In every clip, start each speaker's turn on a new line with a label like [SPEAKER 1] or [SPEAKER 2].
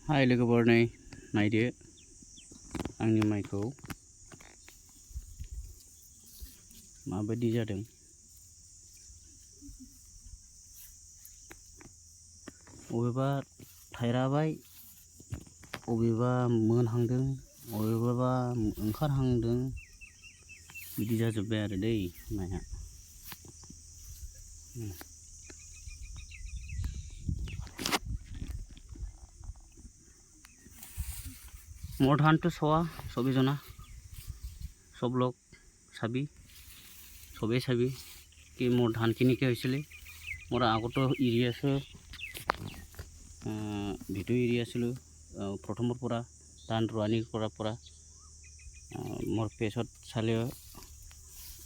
[SPEAKER 1] हाय लोगोफोर नै नायदो आंनि माइखौ माबायदि जादों। अबेबा थायराबाय, अबेबा मोनहांदों, अबेबा ओंखारहांदों, बिदि जाजोब्बाय आरो दै माइआ। मोर धान तो चोआ सभी जना, सब लोग चाबी सबे चाबी कि मोर धान केनेके হৈছিলে। मोर आगतो एरि आছো, ভিডিঅ' এৰি আছিলোঁ প্ৰথমৰ পৰা ধান ৰোৱানি কৰাৰ পৰা। মোৰ পেজত চালে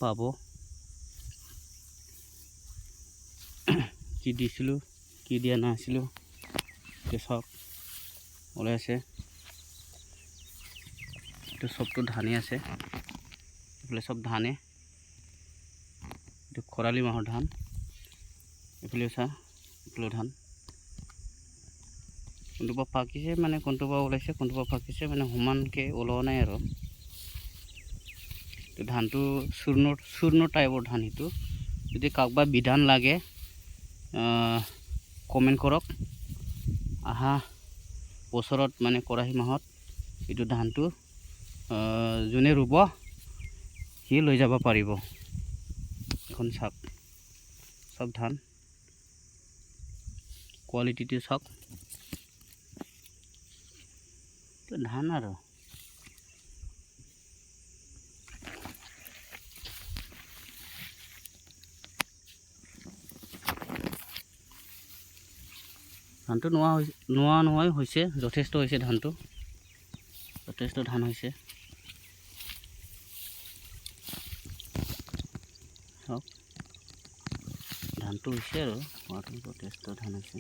[SPEAKER 1] পাব কি দিছিলোঁ কি দিয়া নাছিলোঁ। চব ওলাই আছে, এইটো চবটো ধানে আছে, এইফালে চব ধানে। এইটো খৰালি মাহৰ ধান, এইফালে চা এইফালে ধান। কোনটোবা পাকিছে মানে কোনটোবা ওলাইছে, কোনটোবা পাকিছে মানে সমানকে ওলোৱা নাই আৰু। ধানটো চূৰ্ণ টাইপৰ ধান। সেইটো যদি কাৰোবাক বিধান লাগে কমেণ্ট কৰক। আহা বছৰত মানে কৰাহি মাহত এইটো ধানটো যোনে ৰুব সি লৈ যাব পাৰিব। এখন চাওক, চব ধান কোৱালিটিটো চাওক, ধান আৰু ধানটো নোহোৱাই হৈছে, যথেষ্ট হৈছে ধানটো, যথেষ্ট ধান হৈছে। চাওক ধানটো হৈছে আৰু হোৱাটো যথেষ্ট ধান হৈছে।